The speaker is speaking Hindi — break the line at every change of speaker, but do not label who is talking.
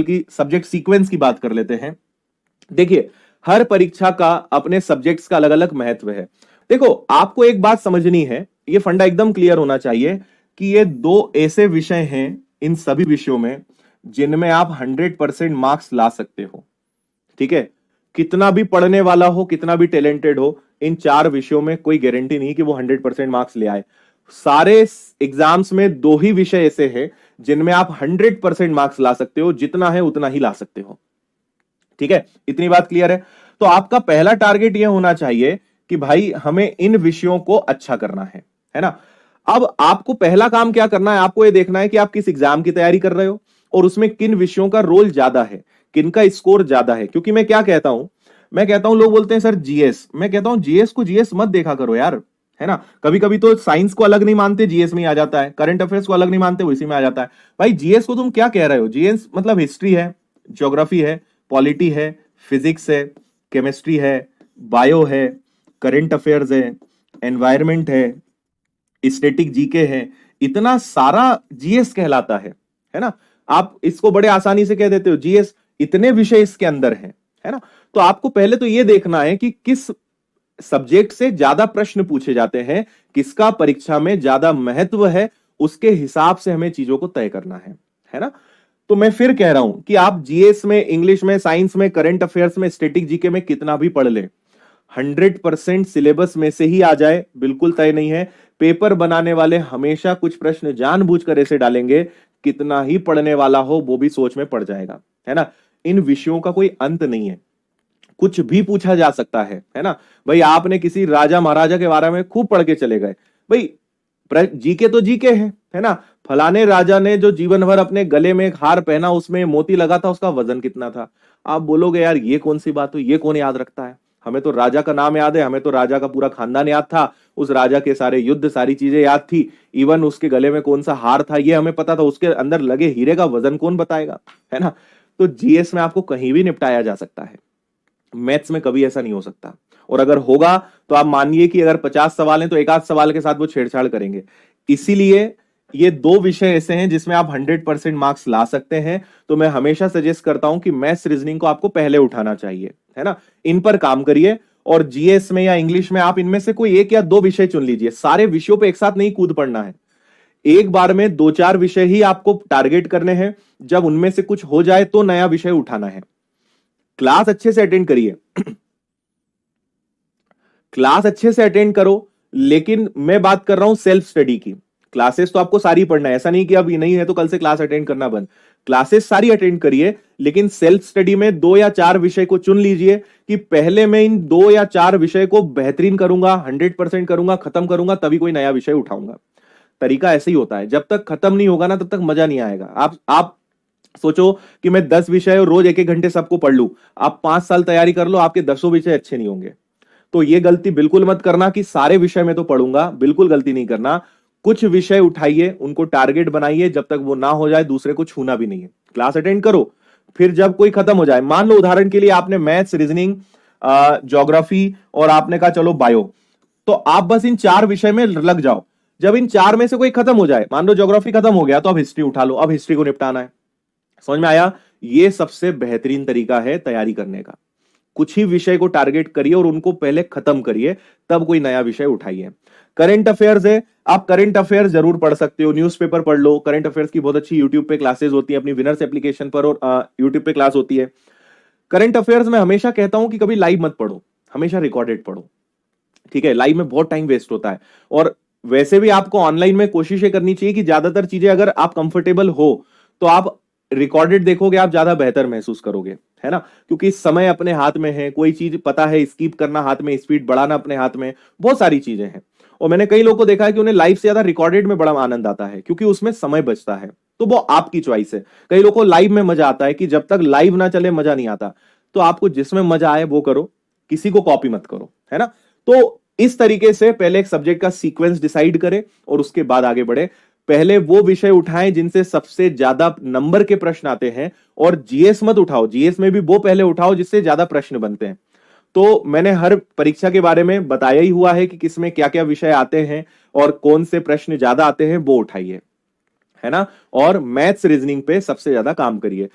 की सब्जेक्ट सीक्वेंस की बात कर लेते हैं। देखिए, हर परीक्षा का अपने सब्जेक्ट्स का अलग अलग महत्व है। देखो, आपको एक बात समझनी है, ये फंडा एकदम क्लियर होना चाहिए कि ये दो ऐसे विषय हैं इन सभी विषयों में जिनमें आप 100% मार्क्स ला सकते हो। ठीक है, कितना भी पढ़ने वाला हो, कितना भी टैलेंटेड हो, इन चार विषयों में कोई गारंटी नहीं कि वो 100% मार्क्स ले आए। सारे एग्जाम्स में दो ही विषय ऐसे हैं जिनमें आप 100% मार्क्स ला सकते हो, जितना है उतना ही ला सकते हो। ठीक है, इतनी बात क्लियर है। तो आपका पहला टारगेट यह होना चाहिए कि भाई हमें इन विषयों को अच्छा करना है ना। अब आपको पहला काम क्या करना है, आपको यह देखना है कि आप किस एग्जाम की तैयारी कर रहे हो और उसमें किन विषयों का रोल ज्यादा है, किन का स्कोर ज्यादा है। क्योंकि मैं क्या कहता हूं, मैं कहता हूं लोग बोलते हैं सर जीएस, मैं कहता हूं जीएस को जीएस मत देखा करो यार, है ना। कभी कभी तो साइंस को अलग नहीं मानते, जीएस में आ जाता है, करंट अफेयर्स को अलग नहीं मानते, वो इसी में आ जाता है। भाई जीएस को तुम क्या कह रहे हो, जीएस मतलब हिस्ट्री है, ज्योग्राफी है, पॉलिटी है, फिजिक्स है, केमिस्ट्री है, बायो है, करंट अफेयर्स है, एनवायरमेंट है, स्टैटिक जीके है, इतना सारा जीएस कहलाता है ना। आप इसको बड़े आसानी से कह देते हो जीएस, इतने विषय इसके अंदर है ना। तो आपको पहले तो यह देखना है कि किस सब्जेक्ट से ज्यादा प्रश्न पूछे जाते हैं, किसका परीक्षा में ज्यादा महत्व है, उसके हिसाब से हमें चीजों को तय करना है ना। तो मैं फिर कह रहा हूं कि आप जीएस में, इंग्लिश में, साइंस में, करंट अफेयर्स में, स्टैटिक जीके में कितना भी पढ़ ले, 100% सिलेबस में से ही आ जाए बिल्कुल तय नहीं है। पेपर बनाने वाले हमेशा कुछ प्रश्न जानबूझकर ऐसे डालेंगे, कितना ही पढ़ने वाला हो वो भी सोच में पड़ जाएगा, है ना। इन विषयों का कोई अंत नहीं है, कुछ भी पूछा जा सकता है ना। भाई आपने किसी राजा महाराजा के बारे में खूब पढ़ के चले गए, भाई जीके तो जीके है ना। फलाने राजा ने जो जीवन भर अपने गले में एक हार पहना, उसमें मोती लगा था, उसका वजन कितना था। आप बोलोगे यार ये कौन सी बात हुई, ये कौन याद रखता है। हमें तो राजा का नाम याद है, हमें तो राजा का पूरा खानदान याद था, उस राजा के सारे युद्ध, सारी चीजें याद थी, इवन उसके गले में कौन सा हार था ये हमें पता था, उसके अंदर लगे हीरे का वजन कौन बताएगा, है ना। तो जीएस में आपको कहीं भी निपटाया जा सकता है, मैथ्स में कभी ऐसा नहीं हो सकता। और अगर होगा तो आप मानिए कि अगर 50 सवाल हैं तो एक आध सवाल के साथ वो छेड़छाड़ करेंगे। इसीलिए ये दो विषय ऐसे हैं जिसमें आप 100% मार्क्स ला सकते हैं। तो मैं हमेशा सजेस्ट करता हूं कि मैथ्स रीजनिंग को आपको पहले उठाना चाहिए, है ना। इन पर काम करिए, और जीएस में या इंग्लिश में आप इनमें से कोई एक या दो विषय चुन लीजिए। सारे विषयों पे एक साथ नहीं कूद पड़ना है, एक बार में दो चार विषय ही आपको टारगेट करने हैं। जब उनमें से कुछ हो जाए तो नया विषय उठाना है। क्लास अच्छे से अटेंड करिए, क्लास अच्छे से अटेंड करो, लेकिन मैं बात कर रहा हूं सेल्फ स्टडी की। क्लासेस तो आपको सारी पढ़ना है, ऐसा नहीं कि अब ये नहीं है तो कल से क्लास अटेंड करना बंद। क्लासेस सारी अटेंड करिए, लेकिन सेल्फ स्टडी में 2 या 4 विषय को चुन लीजिए कि पहले मैं इन 2 या 4 विषय को बेहतरीन करूंगा, 100% करूंगा, खत्म करूंगा, तभी कोई नया विषय उठाऊंगा। तरीका ऐसे ही होता है, जब तक खत्म नहीं होगा ना तब तक मजा नहीं आएगा। आप सोचो कि मैं 10 विषय और रोज 1-1 घंटे सबको पढ़ लूं, आप 5 साल तैयारी कर लो, आपके 10 विषय अच्छे नहीं होंगे। तो ये गलती बिल्कुल मत करना कि सारे विषय में तो पढ़ूंगा, बिल्कुल गलती नहीं करना। कुछ विषय उठाइए, उनको टारगेट बनाइए, जब तक वो ना हो जाए दूसरे को छूना भी नहीं है। क्लास अटेंड करो, फिर जब कोई खत्म हो जाए, मान लो उदाहरण के लिए आपने मैथ्स, रीजनिंग, ज्योग्राफी और आपने कहा चलो बायो, तो आप बस इन 4 विषय में लग जाओ। जब इन 4 में से कोई खत्म हो जाए, मान लो ज्योग्राफी खत्म हो गया, तो अब हिस्ट्री उठा लो, अब हिस्ट्री को निपटाना है। समझ में आया। ये सबसे बेहतरीन तरीका है तैयारी करने का। कुछ ही विषय को टारगेट करिए और उनको पहले खत्म करिए, तब कोई नया विषय उठाइए। करंट अफेयर्स है, आप करंट अफेयर्स जरूर पढ़ सकते हो, न्यूज़पेपर पढ़ लो। करंट अफेयर्स की बहुत अच्छी यूट्यूब पे क्लासेस होती है, अपनी विनर्स एप्लीकेशन पर और यूट्यूब पे क्लास होती है। करंट अफेयर्स में हमेशा कहता हूं कि कभी लाइव मत पढ़ो, हमेशा रिकॉर्डेड पढ़ो। ठीक है, लाइव में बहुत टाइम वेस्ट होता है, और वैसे भी आपको ऑनलाइन में कोशिश ये करनी चाहिए कि ज्यादातर चीजें अगर आप कंफर्टेबल हो तो आप रिकॉर्डेड देखोगे, आप ज्यादा बेहतर महसूस करोगे, है ना। क्योंकि समय अपने हाथ में है, कोई चीज पता है, स्किप करना हाथ में, स्पीड बढ़ाना अपने हाथ में, बहुत सारी चीजें हैं। और मैंने कई लोगों को देखा है कि उन्हें लाइव से ज्यादा रिकॉर्डेड में बड़ा आनंद आता है, क्योंकि उसमें समय बचता है। तो वो आपकी चॉइस है। कई लोगों को लाइव में मजा आता है कि जब तक लाइव ना चले मजा नहीं आता। तो आपको जिसमें मजा आए वो करो, किसी को कॉपी मत करो, है ना। तो इस तरीके से पहले एक सब्जेक्ट का सीक्वेंस डिसाइड करें और उसके बाद आगे बढ़े। पहले वो विषय उठाएं जिनसे सबसे ज्यादा नंबर के प्रश्न आते हैं, और जीएस मत उठाओ, जीएस में भी वो पहले उठाओ जिससे ज्यादा प्रश्न बनते हैं। तो मैंने हर परीक्षा के बारे में बताया ही हुआ है कि किसमें क्या क्या विषय आते हैं और कौन से प्रश्न ज्यादा आते हैं, वो उठाइए, है ना। और मैथ्स रीजनिंग पे सबसे ज्यादा काम करिए।